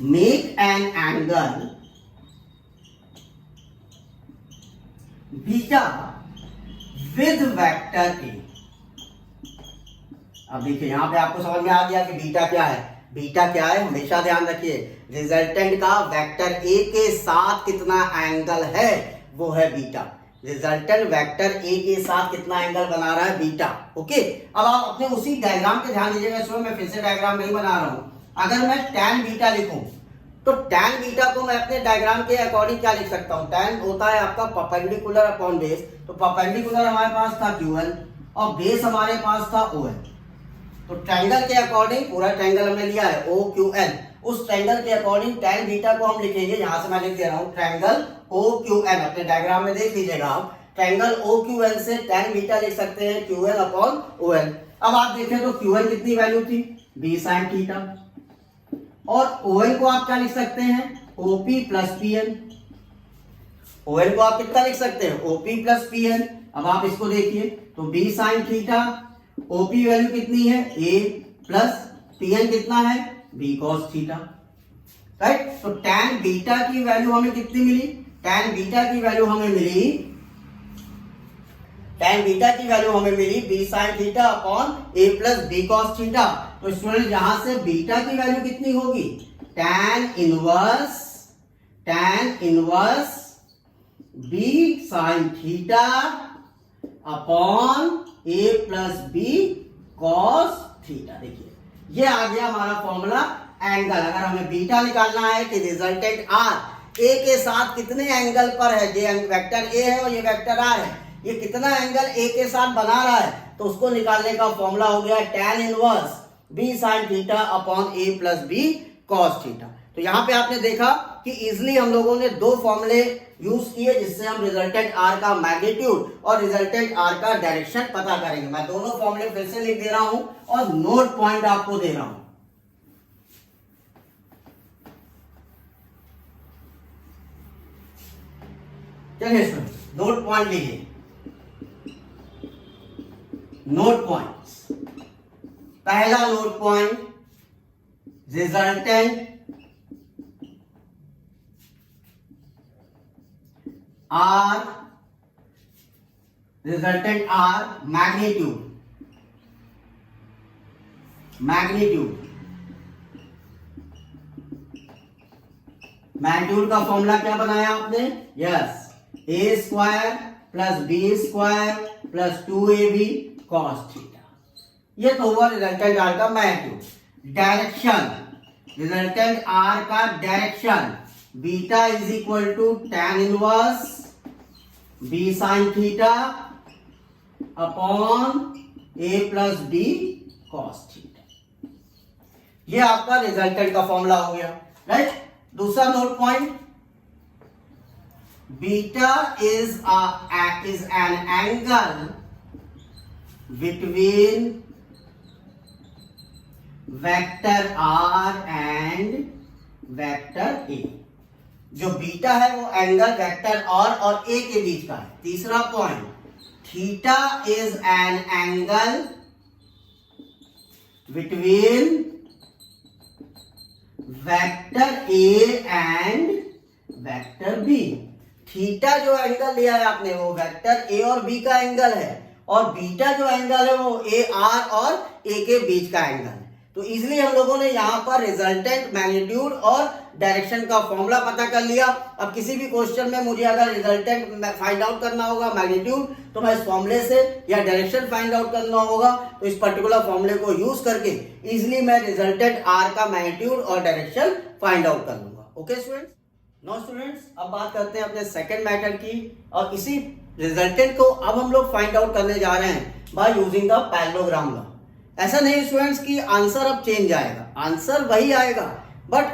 make an angle beta with vector A. अब देखिए यहां पे आपको समझ में आ गया कि बीटा क्या है। बीटा क्या है, हमेशा ध्यान रखिए, रिजल्टेंट का वेक्टर ए के साथ कितना एंगल है वो है बीटा। रिजल्टेंट वेक्टर ए के साथ कितना एंगल बना रहा है, बीटा। ओके, अब आप अपने उसी डायग्राम पे ध्यान दीजिएगा। इसमें मैं फिर से डायग्राम नहीं बना रहा हूं। अगर मैं tan बीटा लिखूं तो tan बीटा को मैं अपने डायग्राम के अकॉर्डिंग क्या लिख सकता हूं, tan होता है आपका परपेंडिकुलर अपॉन बेस, तो परपेंडिकुलर हमारे पास था QL और बेस हमारे पास था OL। तो ट्रायंगल के अकॉर्डिंग, पूरा ट्रायंगल हमने लिया है OQL, उस ट्रायंगल के अकॉर्डिंग tan बीटा को हम लिखेंगे, यहां से मैं लिख दे रहा हूं ट्रायंगल OQL। अपने डायग्राम में देख लीजिएगा आप, ट्रायंगल OQL से tan बीटा लिख सकते हैं QL अपॉन OL। अब आप देखें तो QL कितनी वैल्यू थी, B sin थीटा, और OL को आप क्या लिख सकते हैं, OP प्लस PN। OL को आप कितना लिख सकते हैं, OP प्लस PN। अब आप इसको देखिए तो B sin theta, OP value कितनी है A प्लस PN कितना है B cos थीटा। राइट, तो tan बीटा की वैल्यू हमें कितनी मिली, tan बीटा की वैल्यू हमें मिली, tan बीटा की वैल्यू हमें मिली B sin theta upon A plus B cos theta. तो स्टूडेंट यहां से बीटा की वैल्यू कितनी होगी, tan inverse B sin theta upon A plus B cos theta. देखिए ये आ गया हमारा फॉर्मूला एंगल। अगर हमें बीटा निकालना है कि रिजल्टेंट आर ए के साथ कितने एंगल पर है, ये वेक्टर ए है और ये वेक्टर आर है, ये कितना एंगल ए के साथ बना रहा है, तो उसको निकालने का फॉर्मूला हो गया tan inverse B sin theta upon A plus B cos theta. तो यहां पे आपने देखा कि इजिली हम लोगों ने दो फॉर्मूले यूज किए जिससे हम रिजल्टेंट आर का मैग्नीट्यूड और रिजल्टेंट आर का डायरेक्शन पता करेंगे। मैं दोनों फॉर्मूले फिर से लिख दे रहा हूं और नोट पॉइंट आपको दे रहा हूं। चलिए नोट पॉइंट लीजिए, नोट पॉइंट्स। पहला note point, resultant R, resultant R magnitude, magnitude का फॉर्मूला क्या बनाया आपने, yes, A square plus B square plus 2ab cos theta. ये तो हुआ रिजल्टेंट आर का मैग्नीट्यूड। डायरेक्शन, रिजल्टेंट आर का direction, beta is equal to tan inverse B sin theta upon A plus B cos theta. ये आपका रिजल्टेंट का फॉर्मूला हो गया। राइट, दूसरा note point, beta is an angle between vector R and vector A। जो बीटा है वो एंगल वेक्टर R और A के बीच का है। तीसरा point, theta is an angle between vector A and vector B। Theta जो एंगल लिया है आपने वो वेक्टर ए और बी का एंगल है, और बीटा जो एंगल है वो ए आर और ए के बीच का एंगल है। तो इजिली हम लोगों ने यहाँ पर रिजल्टेंट मैग्नीट्यूड और डायरेक्शन का फॉर्मूला पता कर लिया। अब किसी भी क्वेश्चन में मुझे अगर रिजल्टेंट फाइंड आउट करना होगा मैग्नीट्यूड, तो मैं इस फॉर्मूले से, या डायरेक्शन फाइंड आउट करना होगा तो इस पर्टिकुलर फॉर्मूले को यूज करके इजिली मैं रिजल्टेंट आर का मैग्नीट्यूड और डायरेक्शन फाइंड आउट कर लूंगा। ओके स्टूडेंट्स, नाउ स्टूडेंट्स अब बात करते हैं अपने सेकंड मेथड की, और इसी रिजल्टेंट को अब हम लोग फाइंड आउट करने जा रहे हैं by using the parallelogram law. ऐसा नहीं स्टूडेंट्स कि आंसर अब चेंज आएगा, आंसर वही आएगा, बट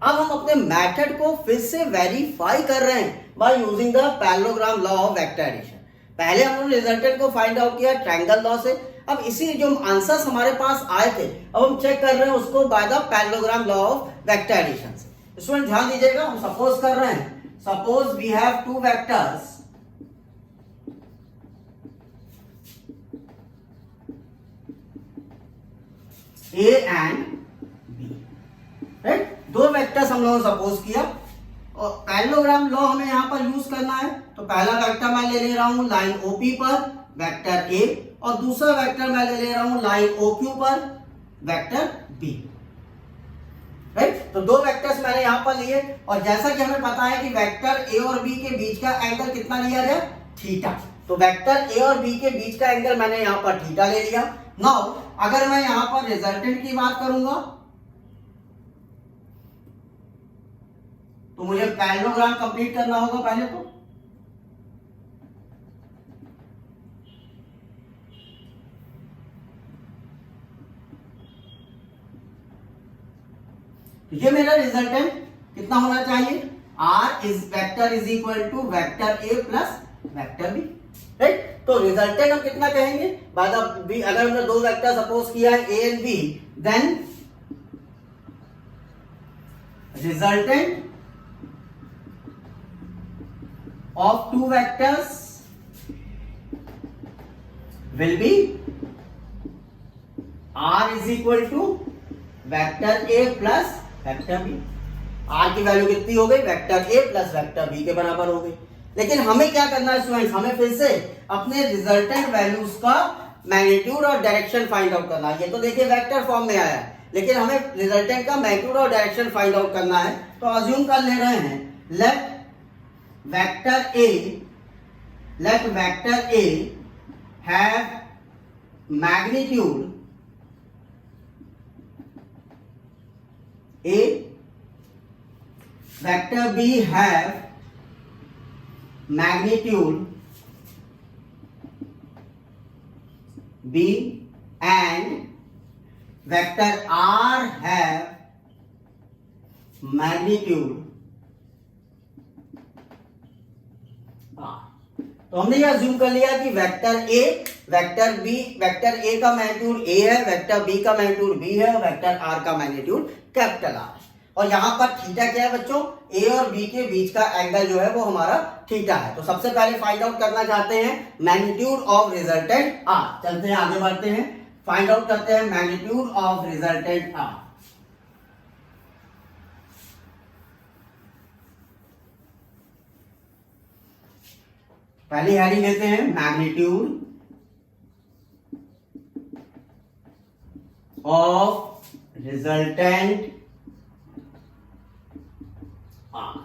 अब हम अपने मेथड को फिर से वेरीफाई कर रहे हैं by using the parallelogram law of vector addition. पहले हम लोग रिजल्टेंट को फाइंड आउट किया ट्रायंगल लॉ से, अब इसी जो आंसर्स हमारे पास आए थे अब हम चेक कर रहे हैं उसको by the parallelogram law of vector addition से। स्टूडेंट ध्यान दीजिएगा, हम सपोज कर रहे हैं, suppose we have two vectors A and B, right. दो वेक्टर्स हम लोगों ने सपोज किया, और पैरेललोग्राम लॉ हमें यहां पर यूज करना है। तो पहला वेक्टर मैं ले रहा हूं लाइन ओपी पर वेक्टर ए, और दूसरा वेक्टर मैं ले रहा हूं लाइन ओक्यू पर वेक्टर बी, राइट। तो दो वेक्टर्स मैंने यहां पर लिए, और जैसा कि हमें पता है कि वेक्टर ए और बी के बीच का एंगल कितना लिया जाए, थीटा। तो वेक्टर ए और बी के बीच का एंगल मैंने यहां पर थीटा ले लिया। नाउ अगर मैं यहां पर रिजल्टेंट की बात करूंगा तो मुझे पैरेललोग्राम कंप्लीट करना होगा पहले। तो ये मेरा रिजल्टेंट कितना होना चाहिए, R is vector is equal to vector A plus vector B, right. तो रिजल्टेंट हम कितना कहेंगे बाय द बी। अगर हमने दो वेक्टर सपोज किया है A and B, then resultant of two vectors will be r is equal to vector a plus vector b। r की वैल्यू कितनी हो गई, vector a plus vector b के बराबर हो गई। लेकिन हमें क्या करना है स्टूडेंट्स, हमें फिर से अपने रिजल्टेंट वैल्यूज का मैग्नीट्यूड और डायरेक्शन फाइंड आउट करना है। ये तो देखिए वेक्टर फॉर्म में आया है, लेकिन हमें रिजल्टेंट का मैग्नीट्यूड और डायरेक्शन फाइंड आउट करना है। तो अज्यूम कर ले रहे हैं, late vector A have magnitude A, vector B have magnitude B, and vector R have magnitude। तो हमने यह अज्यूम कर लिया कि vector A, vector B, vector A का मैग्नीट्यूड ए है, वेक्टर बी का मैग्नीट्यूड बी है, और वेक्टर आर का मैग्नीट्यूड कैपिटल आर। और यहां पर थीटा क्या है बच्चों, ए और बी के बीच का एंगल जो है वो हमारा थीटा है। तो सबसे पहले फाइंड आउट करना चाहते हैं मैग्नीट्यूड ऑफ रिजल्टेंट आर। चलते हैं आगे बढ़ते हैं, फाइंड आउट करते हैं मैग्नीट्यूड ऑफ रिजल्टेंट आर। पहली हेडिंग लेते हैं मैग्नीट्यूड ऑफ रिजल्टेंट आर।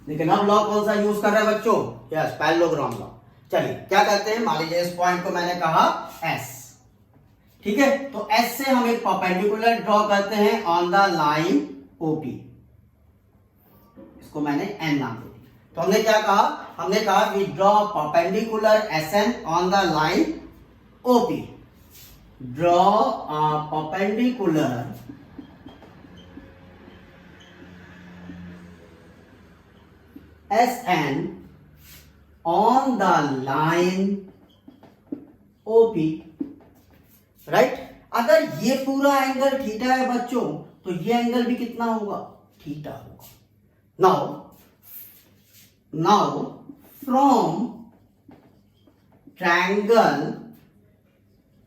लेकिन अब लॉ कौन सा यूज कर रहे हैं बच्चों, यस पैरेललोग्राम लॉ। चलिए क्या करते हैं, मान लीजिए इस पॉइंट को मैंने कहा एस, ठीक है। तो एस से हम एक परपेंडिकुलर ड्रॉ करते हैं ऑन द लाइन ओपी, इसको मैंने एन नाम दे दिया। तो हमने क्या कहा, हमने कहा we draw perpendicular SN on the line OP. Draw a perpendicular SN on the line OP, right. अगर ये पूरा एंगल थीटा है बच्चों, तो ये एंगल भी कितना होगा, थीटा होगा। Now from triangle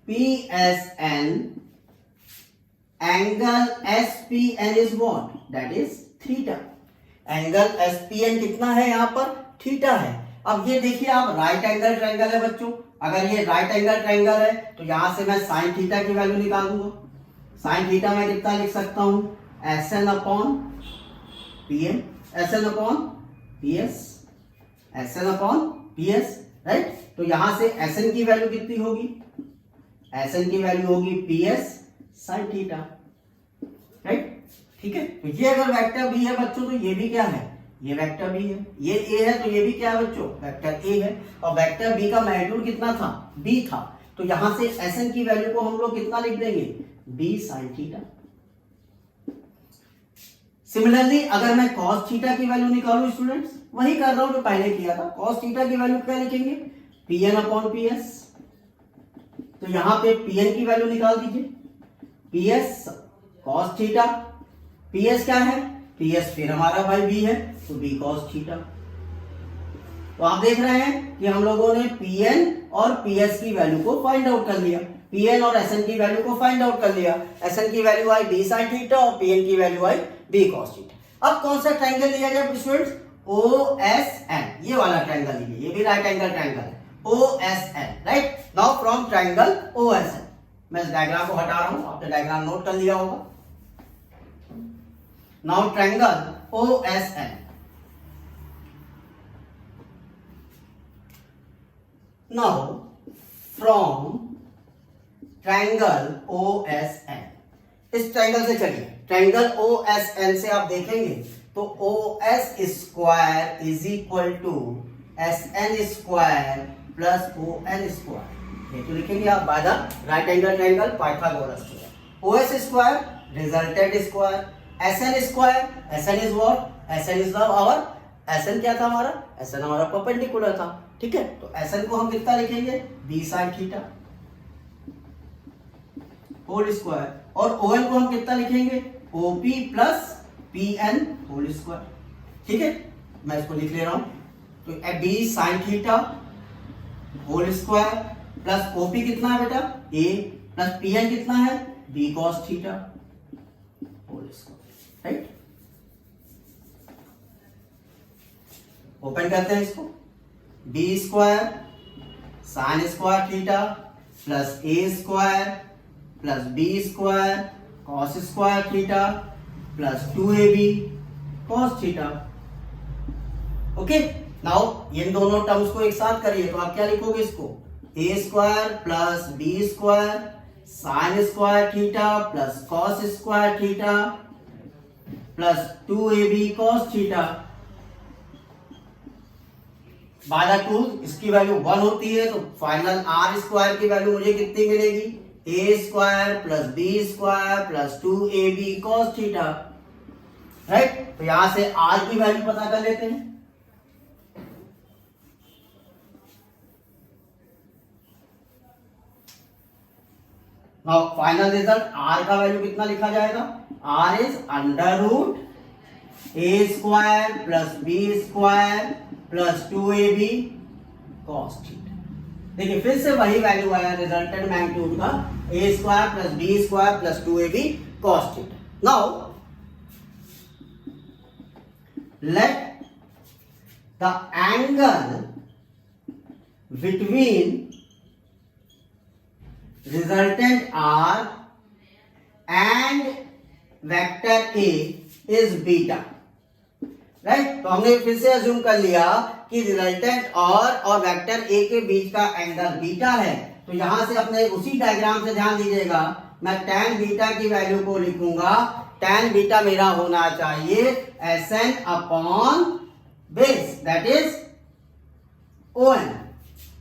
PSN, angle SPN is what? That is theta. Angle ESPN कितना है यहाँ पर, थीटा है। अब ये देखिए आप राइट एंगल ट्रायंगल है बच्चों, अगर ये राइट एंगल ट्रायंगल है तो यहां से मैं साइन थीटा की वैल्यू निकालूंगा। साइन थीटा मैं कितना लिख सकता हूं, S N upon P N, S N upon P S, S N upon P S, right. तो यहां से एस एन की वैल्यू कितनी होगी, एस एन की वैल्यू होगी P S sine theta, right. ठीक है, तो ये अगर वेक्टर बी है बच्चों तो ये भी क्या है, ये वेक्टर बी है। ये ए है तो ये भी क्या है बच्चों, वेक्टर ए है। और वेक्टर बी का मैग्नीट्यूड कितना था, बी था। तो यहां से एस एन की वैल्यू को हम लोग कितना लिख देंगे, बी साइन थीटा। सिमिलरली अगर मैं कॉस थीटा की वैल्यू निकालू स्टूडेंट्स, वही कर रहा हूं जो पहले किया था। कॉस थीटा की वैल्यू क्या लिखेंगे, P N upon P S. तो यहां पे पी एन की वैल्यू निकाल दीजिए, P S cos theta, P S क्या है, पी एस फिर हमारा भाई बी है तो बी कॉस थीटा। तो आप देख रहे हैं कि हम लोगों ने पी एन और पी एस की वैल्यू को फाइंड आउट कर लिया, पी एन और एस एन की वैल्यू को फाइंड आउट कर लिया। एस एन की वैल्यू आई बी साइन थीटा और पी एन की वैल्यू आई बी कॉस थीटा। अब कौन सा ट्रायंगल लिया जाए स्टूडेंट्स, ओ एस एन, ये वाला ट्रायंगल लीजिए, ये भी राइट एंगल ट्रायंगल है, O S N, right. Now from triangle O S N, मैं इस डायग्राम को हटा रहा हूं, आपने डायग्राम नोट कर लिया होगा। Now triangle OSN. Now from triangle OSN, इस ट्रायंगल से चलिए, ट्रायंगल OSN से आप देखेंगे तो OS square is equal to SN square plus ON square. ये तो लिखेंगे आप by the right angle triangle Pythagoras theorem. OS square resultant square, SN square, SN is what, SN is our, SN क्या था हमारा, SN हमारा परपेंडिकुलर था, ठीक है। तो SN को हम कितना लिखेंगे, B sine theta whole square, और ON को हम कितना लिखेंगे, OP plus PN whole square, ठीक है। मैं इसको लिख ले रहा हूं, तो B sine theta whole square plus OP कितना है बेटा, A प्लस PN कितना है, B cos theta whole square, right. Open करते हैं इसको, B square sine square theta plus A square plus B square cos square theta plus 2ab cos theta. Okay, now इन दोनों टर्म्स को एक साथ करिए तो आप क्या लिखोगे इसको, A square plus B square sine square theta plus cos square theta plus 2ab cos theta by the 2, इसकी वैल्यू 1 होती है तो फाइनल आर स्क्वायर की वैल्यू मुझे कितनी मिलेगी, A square plus B square plus 2ab cos theta, right. तो यहां से आर की वैल्यू पता कर लेते हैं। नाउ फाइनल रिजल्ट आर का वैल्यू कितना लिखा जाएगा, R is under root A square plus B square plus 2ab cos theta. देखिए फिर से वही वैल्यू आया रिजल्टेंट मैग्नीट्यूड का, A square plus B square plus 2ab cos theta. Now let the angle between resultant R and vector A is beta, right. तो हमने फिर से अज्यूम कर लिया कि रिजल्टेंट और वेक्टर A के बीच का एंगल बीटा है। तो यहां से अपने उसी डायग्राम से ध्यान दीजिएगा, मैं tan बीटा की वैल्यू को लिखूंगा, tan बीटा मेरा होना चाहिए Sn upon base, that is ON,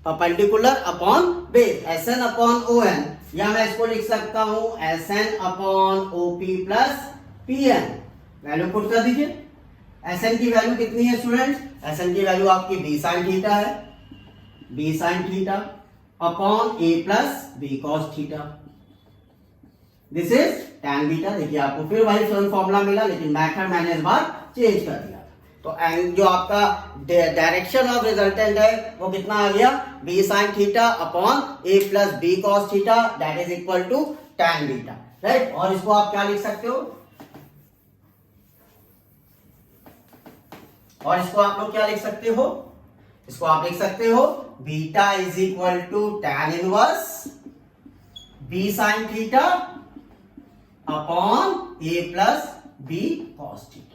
perpendicular upon base, Sn upon ON, या मैं इसको लिख सकता हूं Sn upon OP plus PN। Value put कर दीजिए, Sn की वैल्यू कितनी है स्टूडेंट्स, Sn की वैल्यू आपकी b साइन थीटा है, b sine theta upon a plus b cos theta, this is tan beta. देखिए आपको फिर वही फॉर्मूला मिला, लेकिन मेथड मैंने इस बार चेंज कर दिया। तो जो आपका डायरेक्शन ऑफ रिजल्टेंट है वो कितना आ गया, b sine theta upon a plus b cos theta, that is equal to tan beta, right. और इसको आप क्या लिख सकते हो, और इसको आप लोग क्या लिख सकते हो, इसको आप लिख सकते हो beta is equal to tan inverse B sine theta upon A plus B cos theta.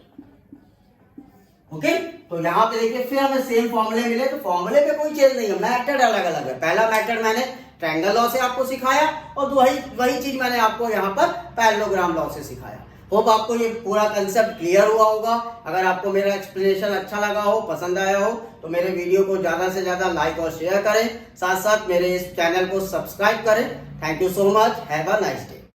Okay, तो यहां पे देखिए फिर हमें सेम फॉर्मूले मिले, तो फॉर्मूले पे कोई चेंज नहीं है, मेथड अलग अलग है। पहला मेथड मैंने ट्रायंगल लॉ से आपको सिखाया और वही चीज मैंने आपको यहाँ पर पैरेललोग्राम लॉ से सिखाया। होप आपको ये पूरा कंसेप्ट क्लियर हुआ होगा। अगर आपको मेरा एक्सप्लेनेशन अच्छा लगा हो, पसंद आया हो, तो मेरे वीडियो को ज्यादा से ज्यादा लाइक और शेयर करें, साथ साथ मेरे इस चैनल को सब्सक्राइब करें। Thank you so much, have a nice day.